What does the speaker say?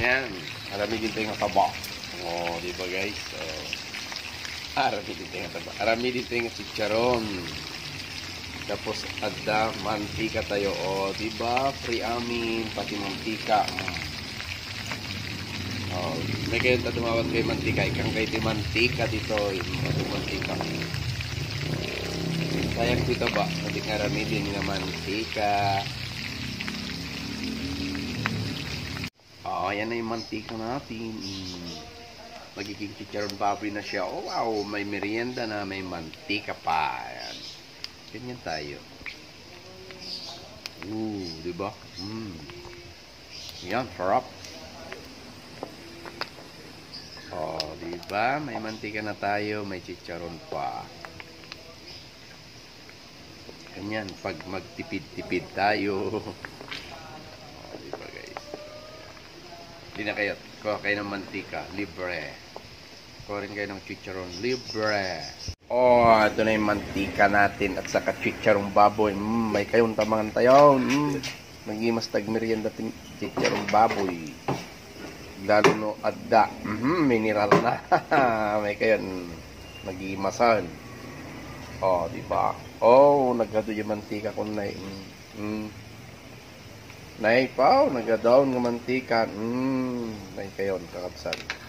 Yan. Arami din tayo ng taba. O, di ba guys? So, arami din tayo ng taba. Arami din tayo ng chicharon. Tapos, ada, mantika tayo. O, di ba? Free amin, pati mantika. Oh, may kayo tumawag kay mantika. Ikang kay di mantika dito. Ito mantika. Sayang dito ba? Hindi nga rami din nga mantika. Oh, yan na yung mantika natin. Magiging chicharon baboy na siya. Oh, wow. May merienda na. May mantika pa. Ayan. Ganyan tayo. Diba? Yan, sarap. Oh, diba? May mantika na tayo, may chicharon pa. Ganyan, pag magtipid-tipid tayo. Oh, diba guys? Hindi na kayo, kuha kayo ng mantika, libre. Kuha rin kayo ng chicharon, libre. Oh, ito na yung mantika natin at saka chicharong baboy. May kayong tamangan tayo. Magimas tagmerienda chicharong baboy. Lalo no adda. Mineral na. May kayon magimasan. Oh, di ba? Oh, nagado yung mantika ko na. Nay pa, nagadaon ng mantika. May kayon kakabsan.